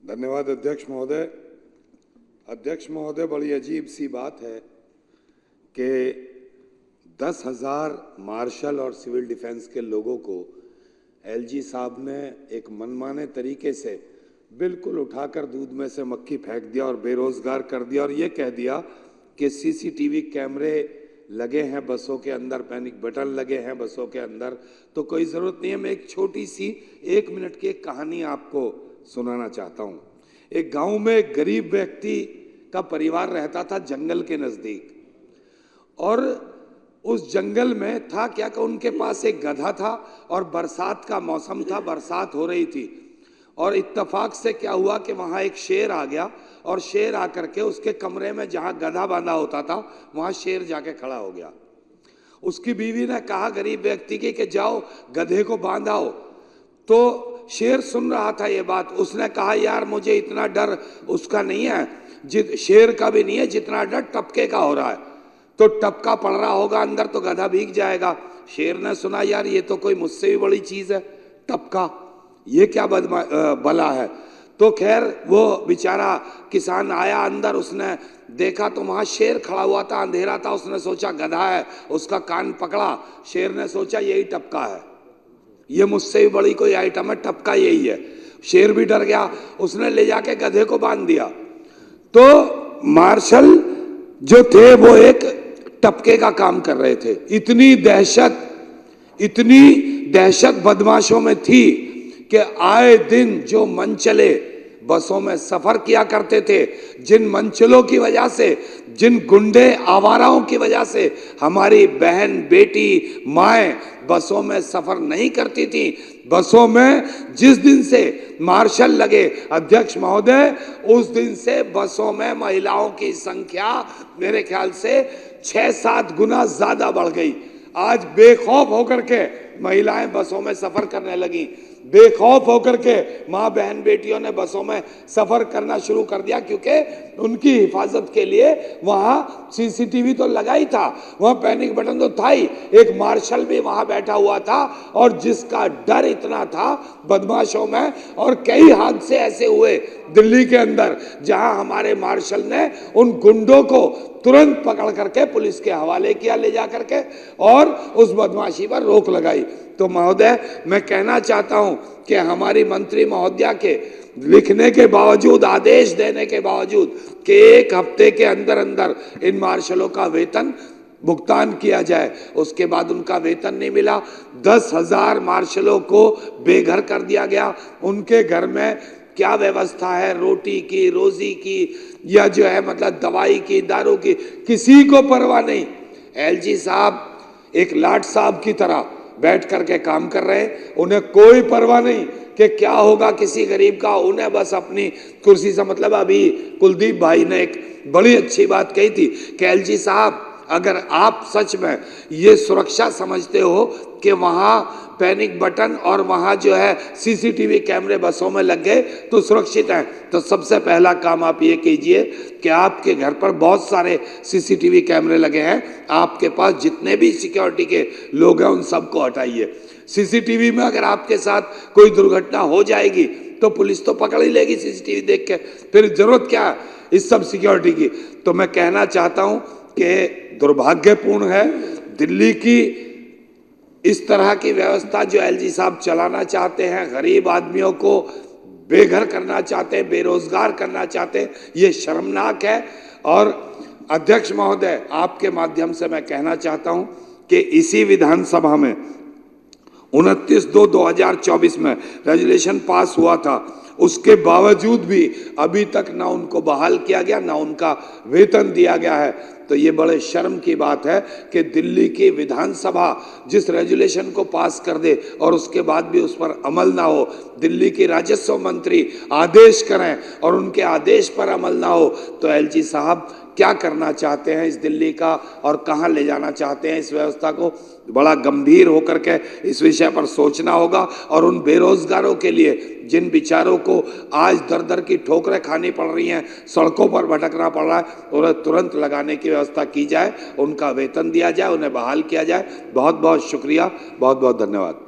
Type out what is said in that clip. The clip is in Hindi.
धन्यवाद अध्यक्ष महोदय। अध्यक्ष महोदय, बड़ी अजीब सी बात है कि 10,000 मार्शल और सिविल डिफेंस के लोगों को एलजी साहब ने एक मनमाने तरीके से बिल्कुल उठाकर दूध में से मक्खी फेंक दिया और बेरोजगार कर दिया और ये कह दिया कि सीसीटीवी कैमरे लगे हैं बसों के अंदर, पैनिक बटन लगे हैं बसों के अंदर, तो कोई ज़रूरत नहीं है। मैं एक छोटी सी 1 मिनट की एक कहानी आपको सुनाना चाहता हूँ। एक गांव में एक गरीब व्यक्ति का परिवार रहता था जंगल के नज़दीक, और उस जंगल में था क्या कि उनके पास एक गधा था और बरसात का मौसम था, बरसात हो रही थी, और इत्तेफाक से क्या हुआ कि वहाँ एक शेर आ गया और शेर आकर के उसके कमरे में जहाँ गधा बांधा होता था वहाँ शेर जाके खड़ा हो गया। उसकी बीवी ने कहा गरीब व्यक्ति की कि जाओ गधे को बांधाओ, तो शेर सुन रहा था ये बात। उसने कहा यार मुझे इतना डर उसका नहीं है, शेर का भी नहीं है जितना डर टपके का हो रहा है, तो टपका पड़ रहा होगा अंदर तो गधा भीग जाएगा। शेर ने सुना यार ये तो कोई मुझसे भी बड़ी चीज है, टपका, ये क्या बला है। तो खैर वो बेचारा किसान आया अंदर, उसने देखा तो वहां शेर खड़ा हुआ था, अंधेरा था, उसने सोचा गधा है, उसका कान पकड़ा। शेर ने सोचा यही टपका है, ये मुझसे भी बड़ी कोई आइटम है, टपका यही है। शेर भी डर गया, उसने ले जाके गधे को बांध दिया। तो मार्शल जो थे वो एक टपके का काम कर रहे थे। इतनी दहशत बदमाशों में थी कि आए दिन जो मंचले बसों में सफर किया करते थे, जिन मंचलों की वजह से, जिन गुंडे आवाराओं की वजह से हमारी बहन बेटी माएँ बसों में सफर नहीं करती थी, बसों में जिस दिन से मार्शल लगे अध्यक्ष महोदय, उस दिन से बसों में महिलाओं की संख्या मेरे ख्याल से 6-7 गुना ज्यादा बढ़ गई। आज बेखौफ होकर के महिलाएं बसों में सफर करने लगी, बेखौफ होकर के माँ बहन बेटियों ने बसों में सफर करना शुरू कर दिया, क्योंकि उनकी हिफाजत के लिए वहाँ सीसीटीवी तो लगा ही था, वहाँ पैनिक बटन तो था ही, एक मार्शल भी वहाँ बैठा हुआ था, और जिसका डर इतना था बदमाशों में। और कई हादसे ऐसे हुए दिल्ली के अंदर जहाँ हमारे मार्शल ने उन गुंडों को तुरंत पकड़ करके पुलिस के हवाले किया ले जा करके, और उस बदमाशी पर रोक लगाई। तो महोदय मैं कहना चाहता हूं कि हमारी मंत्री महोदया के लिखने के बावजूद, आदेश देने के बावजूद कि 1 हफ्ते के अंदर अंदर इन मार्शलों का वेतन भुगतान किया जाए, उसके बाद उनका वेतन नहीं मिला। 10,000 मार्शलों को बेघर कर दिया गया। उनके घर में क्या व्यवस्था है रोटी की, रोजी की, या जो है मतलब दवाई की, दारू की, किसी को परवाह नहीं। एलजी साहब एक लाट साहब की तरह बैठ करके काम कर रहे हैं, उन्हें कोई परवाह नहीं कि क्या होगा किसी गरीब का, उन्हें बस अपनी कुर्सी से मतलब। अभी कुलदीप भाई ने एक बड़ी अच्छी बात कही थी कि एलजी साहब अगर आप सच में ये सुरक्षा समझते हो कि वहाँ पैनिक बटन और वहाँ जो है सीसीटीवी कैमरे बसों में लग गए तो सुरक्षित हैं, तो सबसे पहला काम आप ये कीजिए कि आपके घर पर बहुत सारे सीसीटीवी कैमरे लगे हैं, आपके पास जितने भी सिक्योरिटी के लोग हैं उन सबको हटाइए। सीसीटीवी में अगर आपके साथ कोई दुर्घटना हो जाएगी तो पुलिस तो पकड़ ही लेगी सीसीटीवी देख के, फिर जरूरत क्या इस सब सिक्योरिटी की। तो मैं कहना चाहता हूं कि दुर्भाग्यपूर्ण है दिल्ली की इस तरह की व्यवस्था जो एलजी साहब चलाना चाहते हैं, गरीब आदमियों को बेघर करना चाहते हैं, बेरोजगार करना चाहते हैं, ये शर्मनाक है। और अध्यक्ष महोदय आपके माध्यम से मैं कहना चाहता हूं कि इसी विधानसभा में 29/2/2024 में रेजोल्यूशन पास हुआ था, उसके बावजूद भी अभी तक ना उनको बहाल किया गया, ना उनका वेतन दिया गया है। तो ये बड़े शर्म की बात है कि दिल्ली की विधानसभा जिस रेजोल्यूशन को पास कर दे और उसके बाद भी उस पर अमल ना हो, दिल्ली के राजस्व मंत्री आदेश करें और उनके आदेश पर अमल ना हो, तो एलजी साहब क्या करना चाहते हैं इस दिल्ली का और कहां ले जाना चाहते हैं इस व्यवस्था को, बड़ा गंभीर होकर के इस विषय पर सोचना होगा। और उन बेरोजगारों के लिए जिन बेचारों को आज दर दर की ठोकरें खानी पड़ रही हैं, सड़कों पर भटकना पड़ रहा है, उन्हें तुरंत लगाने की व्यवस्था की जाए, उनका वेतन दिया जाए, उन्हें बहाल किया जाए। बहुत बहुत शुक्रिया, बहुत बहुत धन्यवाद।